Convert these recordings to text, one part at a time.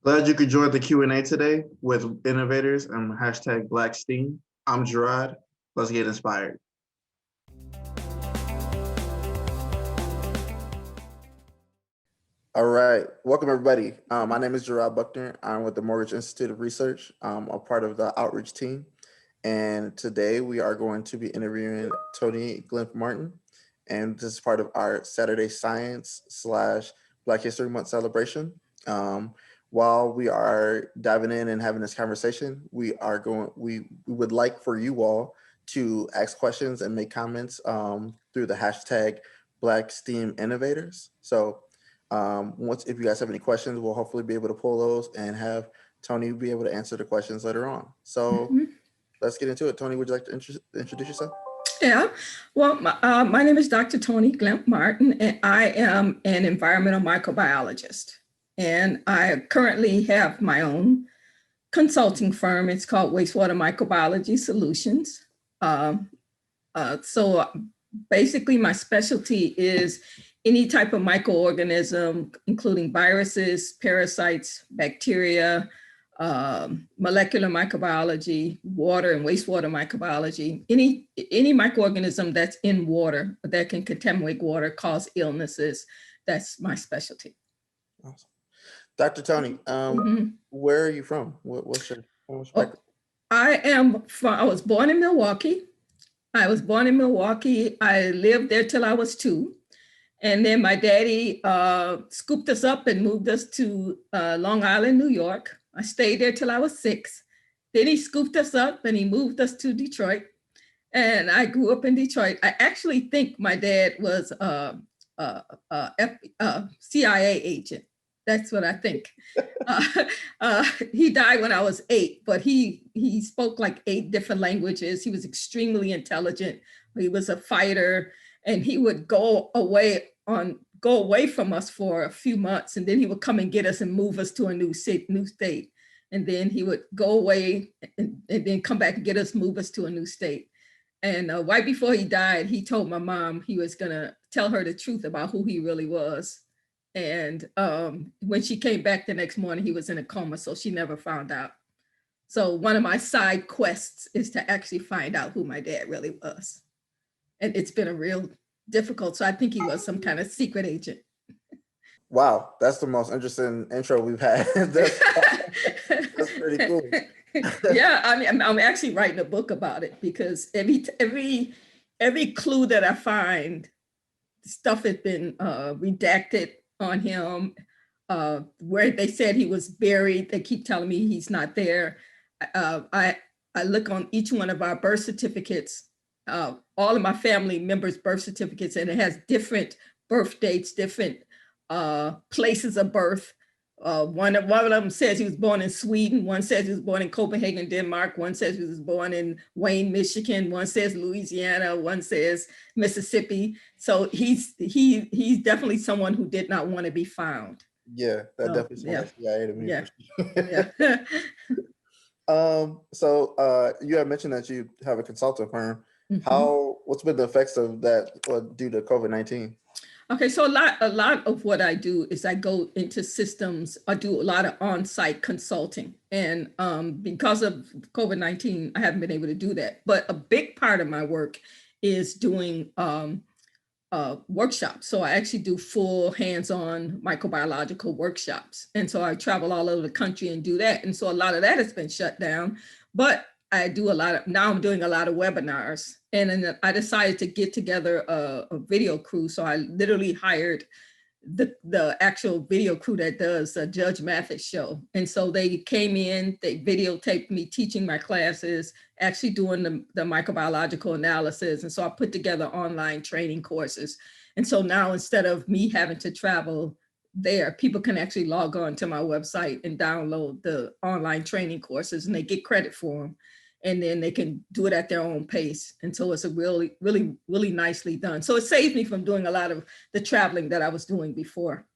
Glad you could join the Q&A today with innovators and hashtag Black STEAM. I'm Gerard. Let's get inspired. All right, welcome everybody. My name is Gerard Buckner. I'm with the Mortgage Institute of Research. I'm a part of the outreach team. And today we are going to be interviewing Toni Glymph-Martin. And this is part of our Saturday Science / Black History Month celebration. While we are diving in and having this conversation, we would like for you all to ask questions and make comments through the hashtag Black STEAM Innovators. So if you guys have any questions, we'll hopefully be able to pull those and have Toni be able to answer the questions later on. So let's get into it. Toni, would you like to introduce yourself? Yeah, well, my name is Dr. Toni Glymph-Martin, and I am an environmental microbiologist. And I currently have my own consulting firm. It's called Wastewater Microbiology Solutions. So basically my specialty is any type of microorganism, including viruses, parasites, bacteria, molecular microbiology, water and wastewater microbiology, any microorganism that's in water that can contaminate water, cause illnesses. That's my specialty. Awesome. Dr. Toni, where are you from? What's your background? I was born in Milwaukee. I lived there till I was 2. And then my daddy scooped us up and moved us to Long Island, New York. I stayed there till I was 6. Then he scooped us up and he moved us to Detroit. And I grew up in Detroit. I actually think my dad was a CIA agent. That's what I think. He died when I was 8, but he spoke like 8 different languages. He was extremely intelligent. He was a fighter, and he would go away from us for a few months, and then he would come and get us and move us to a new state. And then he would go away and then come back and get us, move us to a new state. And right before he died, he told my mom he was gonna tell her the truth about who he really was. And when she came back the next morning, he was in a coma, so she never found out. So one of my side quests is to actually find out who my dad really was. And it's been a real difficult. So I think he was some kind of secret agent. Wow, that's the most interesting intro we've had. That's pretty cool. Yeah, I mean, I'm actually writing a book about it because every clue that I find, stuff has been redacted on him. Where they said he was buried, they keep telling me he's not there. I look on each one of our birth certificates, all of my family members' birth certificates, and it has different birth dates, different places of birth. One of them says he was born in Sweden. One says he was born in Copenhagen, Denmark. One says he was born in Wayne, Michigan. One says Louisiana. One says Mississippi. So he's definitely someone who did not want to be found. Yeah, that definitely sounds like CIA to me. Yeah. So you had mentioned that you have a consulting firm. What's been the effects of that due to COVID-19? Okay, so a lot of what I do is I go into systems. I do a lot of on-site consulting, and because of COVID-19, I haven't been able to do that. But a big part of my work is doing workshops. So I actually do full hands-on microbiological workshops, and so I travel all over the country and do that. And so a lot of that has been shut down, but I'm doing a lot of webinars. And then I decided to get together a video crew. So I literally hired the actual video crew that does a Judge Mathis show. And so they came in, they videotaped me teaching my classes, actually doing the microbiological analysis. And so I put together online training courses. And so now instead of me having to travel there, people can actually log on to my website and download the online training courses, and they get credit for them. And then they can do it at their own pace. And so it's a really, really, really nicely done. So it saves me from doing a lot of the traveling that I was doing before.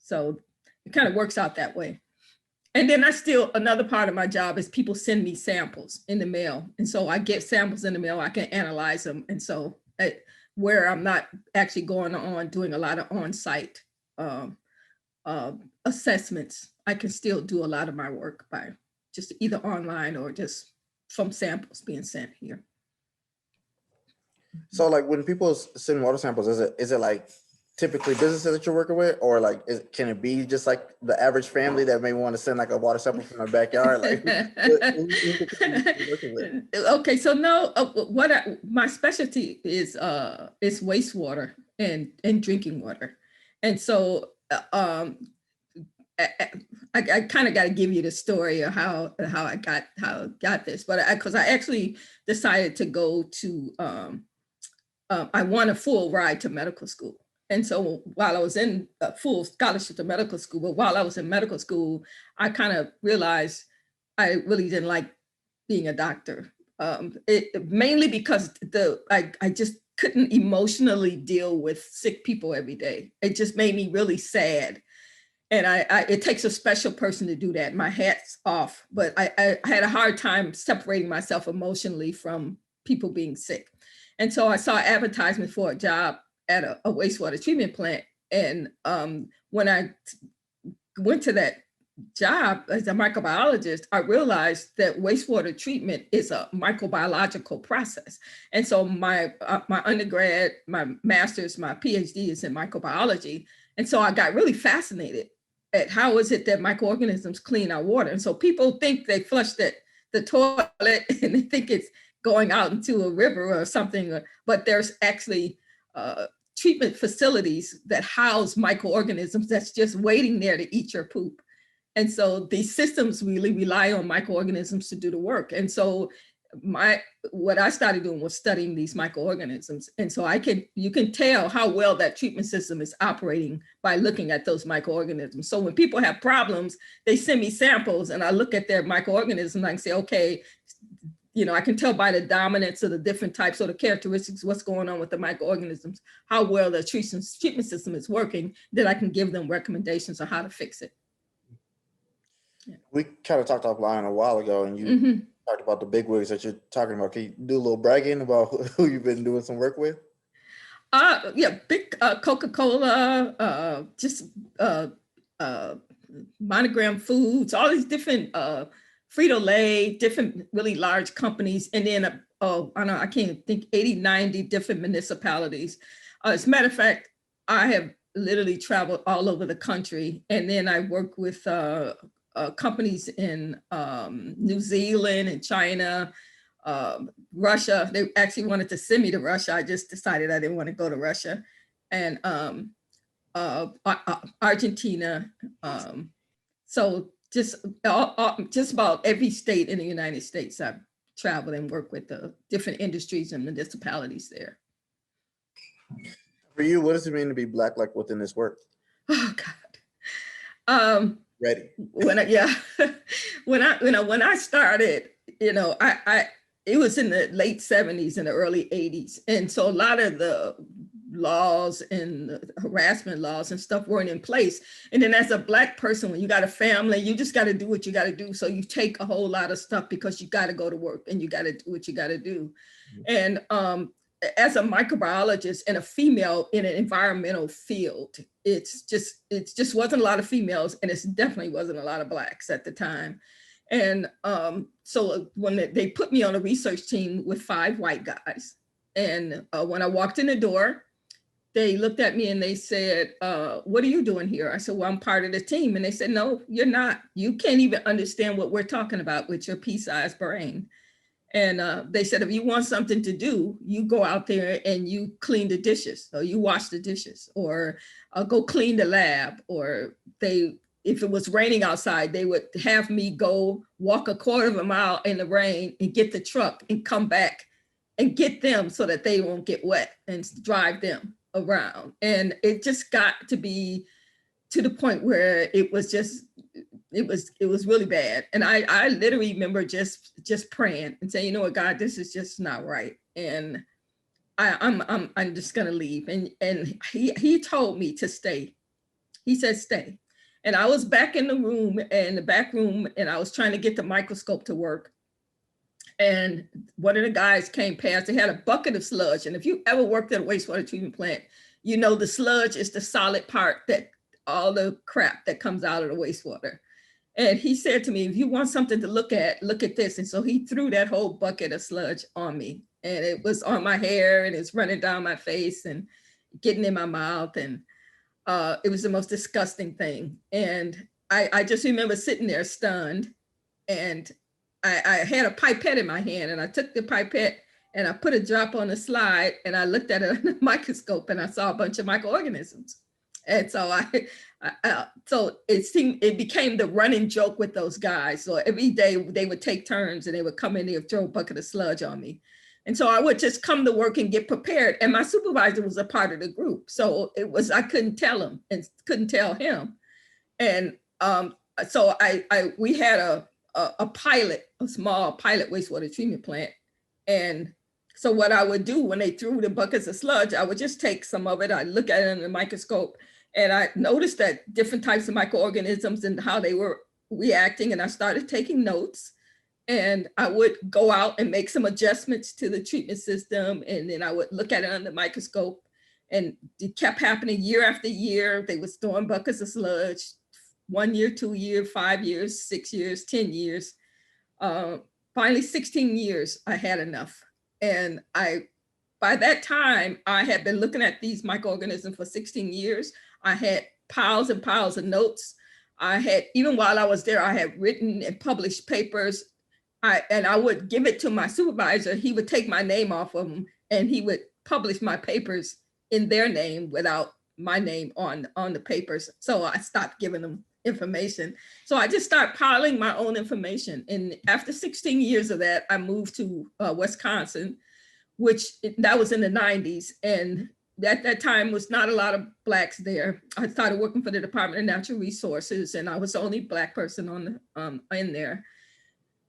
So it kind of works out that way. And then another part of my job is people send me samples in the mail. And so I get samples in the mail, I can analyze them. And so where I'm not actually going on doing a lot of on-site assessments, I can still do a lot of my work by just either online or just from samples being sent here. So like when people send water samples, is it like typically businesses that you're working with, or like can it be just like the average family that may want to send like a water sample from their backyard? Like who's the people you're working with? Okay, so no, my specialty is wastewater and drinking water, and so I kind of got to give you the story of how I got this, but because I actually decided to go to I won a full ride to medical school. And so while I was in a full scholarship to medical school, but while I was in medical school, I kind of realized I really didn't like being a doctor. Mainly because I just couldn't emotionally deal with sick people every day. It just made me really sad. And it takes a special person to do that. My hat's off, but I had a hard time separating myself emotionally from people being sick. And so I saw an advertisement for a job at a wastewater treatment plant. And when I went to that job as a microbiologist, I realized that wastewater treatment is a microbiological process. And so my undergrad, my master's, my PhD is in microbiology. And so I got really fascinated at how is it that microorganisms clean our water. And so people think they flush the toilet and they think it's going out into a river or something, but there's actually treatment facilities that house microorganisms that's just waiting there to eat your poop. And so these systems really rely on microorganisms to do the work. And so what I started doing was studying these microorganisms. And so you can tell how well that treatment system is operating by looking at those microorganisms. So when people have problems, they send me samples and I look at their microorganisms and I can say, okay, I can tell by the dominance of the different types or the characteristics, what's going on with the microorganisms, how well the treatment system is working, then I can give them recommendations on how to fix it. Yeah. We kind of talked offline a while ago and you talked about the big wigs that you're talking about. Can you do a little bragging about who you've been doing some work with? Big Coca-Cola, just Monogram Foods, all these different Frito-Lay, different really large companies, and then I can't think 80, 90 different municipalities. As a matter of fact, I have literally traveled all over the country, and then I work with companies in New Zealand and China, Russia. They actually wanted to send me to Russia. I just decided I didn't want to go to Russia, and Argentina. So just about every state in the United States, I've traveled and worked with the different industries and municipalities there. For you, what does it mean to be Black, like within this work? Oh God. Ready. When I started, it was in the late 70s and the early 80s, and so a lot of the laws and the harassment laws and stuff weren't in place. And then as a Black person, when you got a family, you just got to do what you got to do. So you take a whole lot of stuff because you got to go to work and you got to do what you got to do. And as a microbiologist and a female in an environmental field, it just wasn't a lot of females, and it definitely wasn't a lot of Blacks at the time. And so when they put me on a research team with 5 white guys, and when I walked in the door, they looked at me and they said, what are you doing here? I said, well, I'm part of the team. And they said, no, you're not. You can't even understand what we're talking about with your pea-sized brain. And they said, if you want something to do, you go out there and you clean the dishes, or you wash the dishes, or go clean the lab. Or if it was raining outside, they would have me go walk a quarter of a mile in the rain and get the truck and come back and get them so that they won't get wet and drive them around. And it just got to be to the point where it was really bad. And I literally remember just praying and saying, you know what, God, this is just not right. And I'm just gonna leave. And he told me to stay. He said, stay. And I was back in the back room, and I was trying to get the microscope to work. And one of the guys came past, they had a bucket of sludge. And if you ever worked at a wastewater treatment plant, the sludge is the solid part, that all the crap that comes out of the wastewater. And he said to me, if you want something to look at this. And so he threw that whole bucket of sludge on me, and it was on my hair and it's running down my face and getting in my mouth. And it was the most disgusting thing. And I just remember sitting there stunned, and I had a pipette in my hand, and I took the pipette and I put a drop on the slide, and I looked at it on the microscope, and I saw a bunch of microorganisms. And so so it became the running joke with those guys. So every day they would take turns, and they would come in, they would throw a bucket of sludge on me. And so I would just come to work and get prepared. And my supervisor was a part of the group. So I couldn't tell him and couldn't tell him. And so we had a pilot, a small pilot wastewater treatment plant. And so what I would do when they threw the buckets of sludge, I would just take some of it. I'd look at it in the microscope, and I noticed that different types of microorganisms and how they were reacting. And I started taking notes, and I would go out and make some adjustments to the treatment system. And then I would look at it under the microscope, and it kept happening year after year. They were throwing buckets of sludge, 1 year, 2 years, 5 years, 6 years, 10 years. Finally, 16 years, I had enough. And by that time, I had been looking at these microorganisms for 16 years. I had piles and piles of notes. Even while I was there, I had written and published papers. And I would give it to my supervisor. He would take my name off of them, and he would publish my papers in their name without my name on the papers. So I stopped giving them information. So I just started piling my own information. And after 16 years of that, I moved to Wisconsin, that was in the 90s. And at that time was not a lot of Blacks there. I started working for the Department of Natural Resources, and I was the only Black person in there.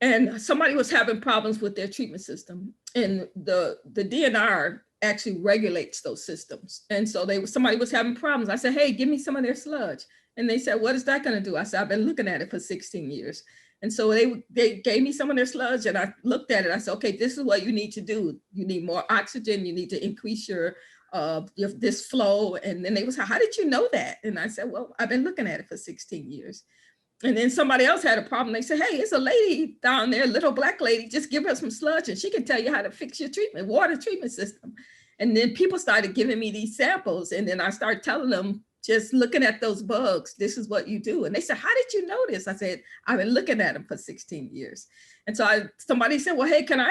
And somebody was having problems with their treatment system. And the DNR actually regulates those systems. And so somebody was having problems. I said, hey, give me some of their sludge. And they said, what is that going to do? I said, I've been looking at it for 16 years. And so they gave me some of their sludge, and I looked at it. I said, okay, this is what you need to do. You need more oxygen. You need to increase this flow. And then they was, how did you know that? And I said, well, I've been looking at it for 16 years. And then somebody else had a problem. They said, hey, it's a lady down there, little Black lady, just give her some sludge and she can tell you how to fix your water treatment system. And then people started giving me these samples. And then I started telling them, just looking at those bugs, this is what you do. And they said, how did you know this? I said, I've been looking at them for 16 years. And so somebody said, well, hey, can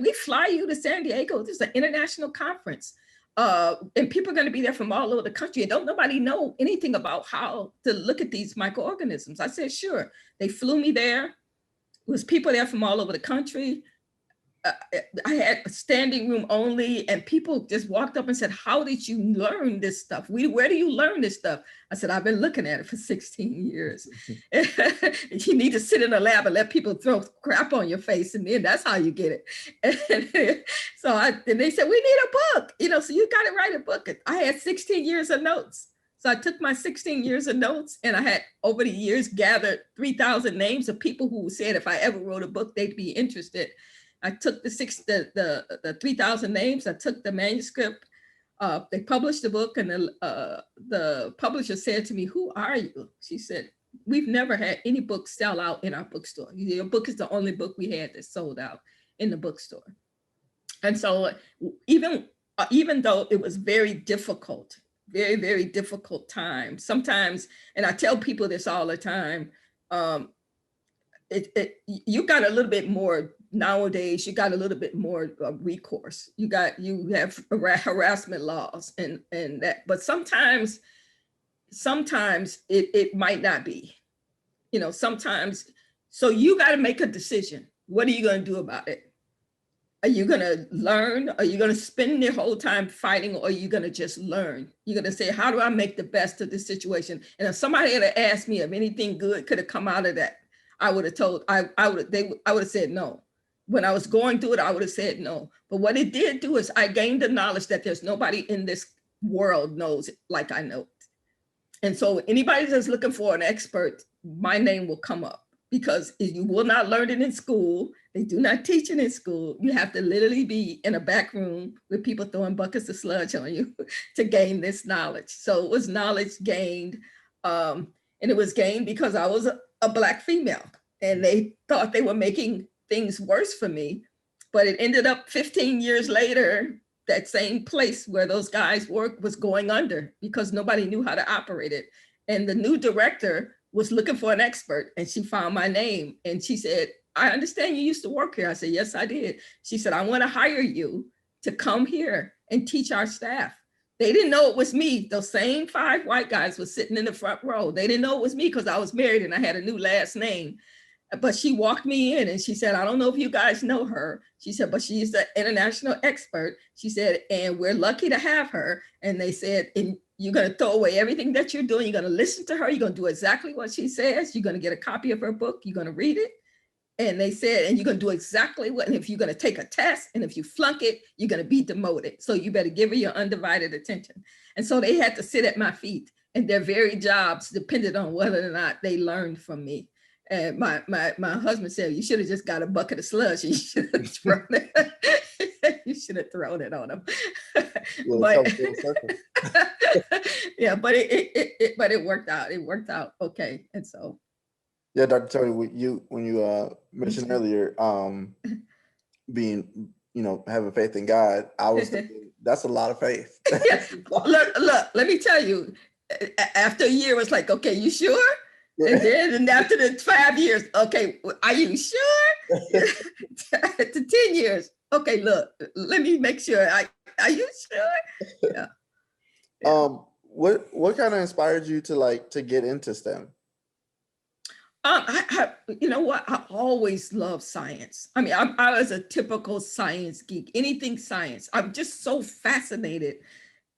we fly you to San Diego? This is an international conference. And people are going to be there from all over the country. And don't nobody know anything about how to look at these microorganisms. I said, sure. They flew me there. It was people there from all over the country. I had a standing room only, and people just walked up and said, how did you learn this stuff? Where do you learn this stuff? I said, I've been looking at it for 16 years. You need to sit in a lab and let people throw crap on your face, and then that's how you get it. And they said, we need a book, so you got to write a book. I had 16 years of notes. So I took my 16 years of notes, and I had over the years gathered 3,000 names of people who said if I ever wrote a book, they'd be interested. I took the 3,000 names. I took the manuscript. They published the book, and the publisher said to me, who are you? She said, we've never had any book sell out in our bookstore. Your book is the only book we had that sold out in the bookstore. And so even though it was very difficult, very, very difficult time, sometimes, and I tell people this all the time, you got a little bit more nowadays, you got a little bit more recourse. You have harassment laws and that, but sometimes it might not be, sometimes. So you got to make a decision. What are you going to do about it? Are you going to learn? Are you going to spend your whole time fighting, or are you going to just learn? You're going to say, how do I make the best of this situation? And if somebody had asked me if anything good could have come out of that, I would have said no. When I was going through it, I would have said no. But what it did do is I gained the knowledge that there's nobody in this world knows it like I know it. And so anybody that's looking for an expert, my name will come up, because you will not learn it in school. They do not teach it in school. You have to literally be in a back room with people throwing buckets of sludge on you to gain this knowledge. So it was knowledge gained. And it was gained because I was a Black female. And they thought they were making things worse for me. But it ended up 15 years later, that same place where those guys worked was going under because nobody knew how to operate it. And the new director was looking for an expert, and she found my name. And she said, I understand you used to work here. I said, yes, I did. She said, I want to hire you to come here and teach our staff. They didn't know it was me. Those same 5 white guys were sitting in the front row. They didn't know it was me because I was married and I had a new last name. But she walked me in and she said, I don't know if you guys know her. She said, but she's an international expert. She said, and we're lucky to have her. And they said, and you're going to throw away everything that you're doing. You're going to listen to her. You're going to do exactly what she says. You're going to get a copy of her book. You're going to read it. And they said, and you're going to do exactly what, and if you're going to take a test, and if you flunk it, you're going to be demoted. So you better give her your undivided attention. And so they had to sit at my feet, and their very jobs depended on whether or not they learned from me. And my husband said, you should have just got a bucket of slush. You should have thrown it. You should have thrown it on him. But, yeah, but it worked out. It worked out okay. And so. Yeah, Dr. Toni, when you mentioned earlier, being, having faith in God, I was thinking, that's a lot of faith. Look, let me tell you, after a year, it was like, okay, you sure? And after the 5 years, okay, are you sure? To 10 years, okay, look, let me make sure. Are you sure? Yeah. What kind of inspired you to get into STEM? You know what? I always loved science. I mean, I was a typical science geek, anything science. I'm just so fascinated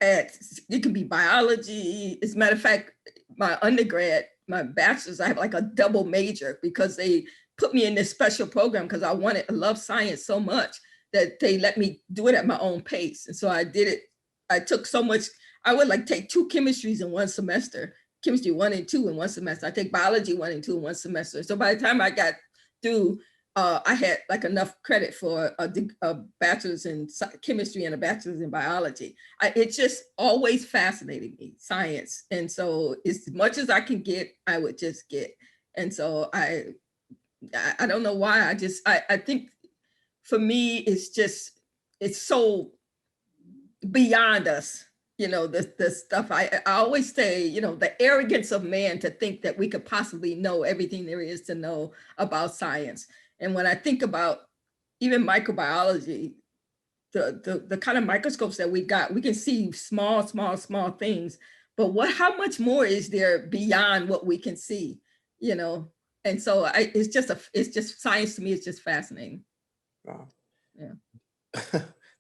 it can be biology. As a matter of fact, my undergrad, my bachelor's, I have like a double major because they put me in this special program because I love science so much that they let me do it at my own pace. And so I did it. I took so much, I would take 2 chemistries in one semester. Chemistry 1 and 2 in one semester. I take biology 1 and 2 in one semester. So by the time I got through, I had enough credit for a bachelor's in chemistry and a bachelor's in biology. It just always fascinated me, science. And so as much as I can get, I would just get. And so I don't know why. I think for me, it's so beyond us. The stuff I always say, the arrogance of man to think that we could possibly know everything there is to know about science. And when I think about even microbiology, the kind of microscopes that we got, we can see small things, but how much more is there beyond what we can see, And so it's just science to me, it's just fascinating. Wow. Yeah.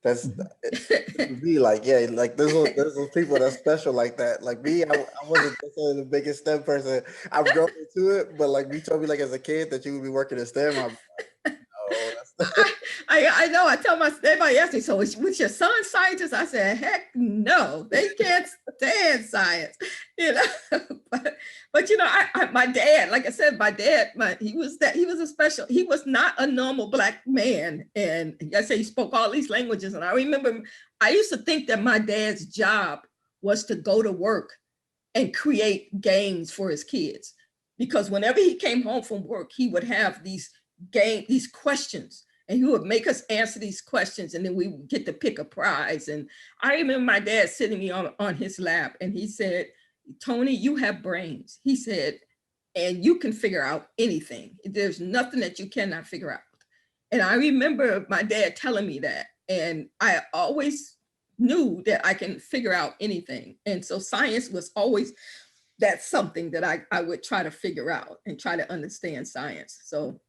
That's me, there's those people that's special like that. Like me, I wasn't necessarily the biggest STEM person. I've grown into it, but you told me as a kid that you would be working in STEM. I'm like, no, that's I know. I tell everybody asks me, so was your son scientist? I said, heck no, they can't stand science, But my dad, like I said, he was not a normal Black man, and I say he spoke all these languages. And I remember I used to think that my dad's job was to go to work and create games for his kids, because whenever he came home from work, he would have these questions. And he would make us answer these questions, and then we would get to pick a prize. And I remember my dad sitting me on his lap, and he said, Toni, you have brains. He said, and you can figure out anything. There's nothing that you cannot figure out. And I remember my dad telling me that, and I always knew that I can figure out anything. And so science was always, that's something that I would try to figure out and try to understand science. So.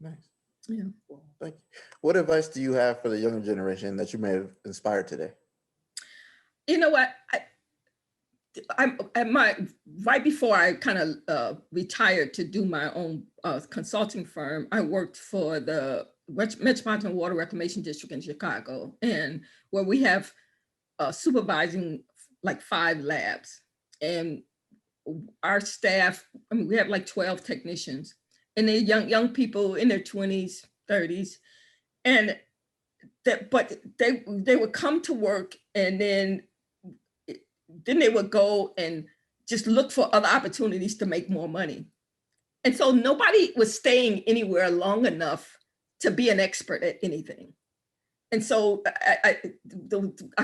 Nice. Yeah. Well, thank you. What advice do you have for the younger generation that you may have inspired today? You know what? Right before I kind of retired to do my own consulting firm, I worked for the Metropolitan Water Reclamation District in Chicago, and where we have supervising 5 labs, and our staff, we have 12 technicians. And they're young people in their 20s, 30s, and but they would come to work, and then they would go and just look for other opportunities to make more money. And so nobody was staying anywhere long enough to be an expert at anything. And so I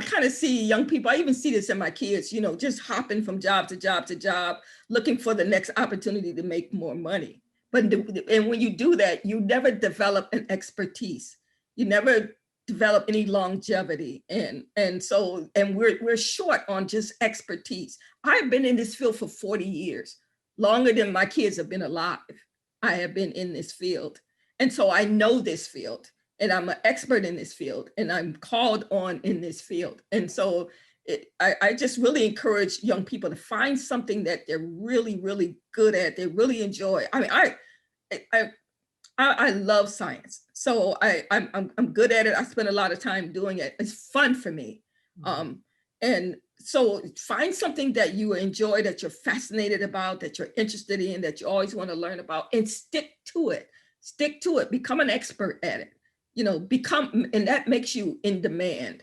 kind of see young people, I even see this in my kids, you know, just hopping from job to job to job, looking for the next opportunity to make more money. And when you do that, you never develop an expertise. You never develop any longevity. And we're short on just expertise. I've been in this field for 40 years, longer than my kids have been alive. I have been in this field. And so I know this field. And I'm an expert in this field, and I'm called on in this field. And so I just really encourage young people to find something that they're really, really good at, they really enjoy. I mean, I love science, so I'm good at it. I spend a lot of time doing it. It's fun for me. And so find something that you enjoy, that you're fascinated about, that you're interested in, that you always want to learn about, and stick to it. Stick to it, become an expert at it. You know, and that makes you in demand.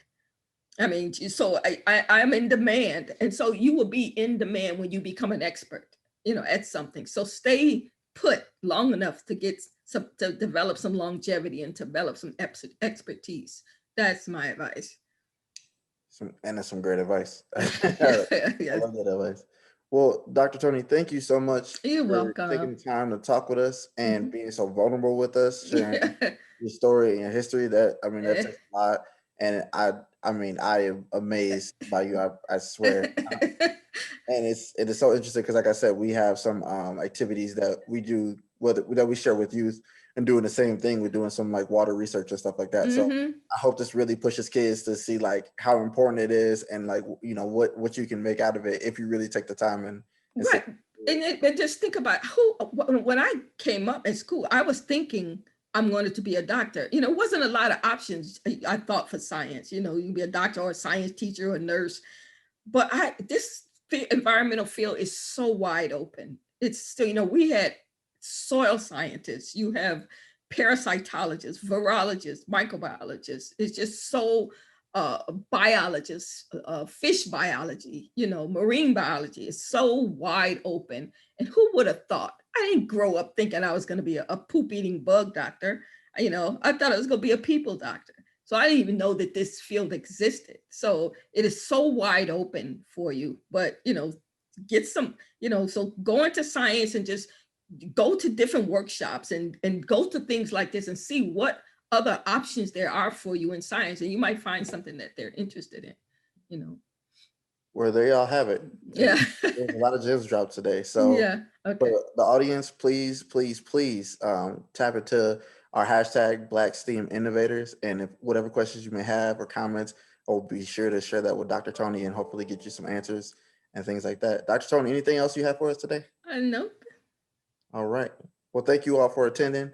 I mean, so I'm in demand. And so you will be in demand when you become an expert, you know, at something. So stay put long enough to to develop some longevity and develop some expertise. That's my advice. And that's some great advice. Yes. I love that advice. Well, Dr. Toni, thank you so much You're for welcome. taking the time to talk with us and being so vulnerable with us, sharing your story and your history. That takes a lot. And I mean, I am amazed by you. I swear. And it is so interesting because, like I said, we have some activities that we do that we share with youth, and doing the same thing. We're doing some like water research and stuff like that. So I hope this really pushes kids to see like how important it is, and like, you know, what you can make out of it if you really take the time and right. And just think about when I came up in school, I was thinking I'm going to be a doctor. You know, it wasn't a lot of options I thought for science. You know, you can be a doctor or a science teacher or a nurse. But this environmental field is so wide open. It's still, you know, we had soil scientists, you have parasitologists, virologists, microbiologists. It's just so biologists, fish biology, you know, marine biology is so wide open. And who would have thought? I didn't grow up thinking I was going to be a poop eating bug doctor. You know, I thought I was going to be a people doctor. So I didn't even know that this field existed. So it is so wide open for you, but, you know, get some, you know, so go into science and just go to different workshops and go to things like this and see what other options there are for you in science. And you might find something that they're interested in, you know. Well, there y'all have it. Yeah. There's a lot of gems dropped today. So yeah. Okay. for the audience, please tap into our hashtag Black STEAM Innovators. And if whatever questions you may have or comments, I'll be sure to share that with Dr. Toni and hopefully get you some answers and things like that. Dr. Toni, anything else you have for us today? Nope. All right. Well, thank you all for attending.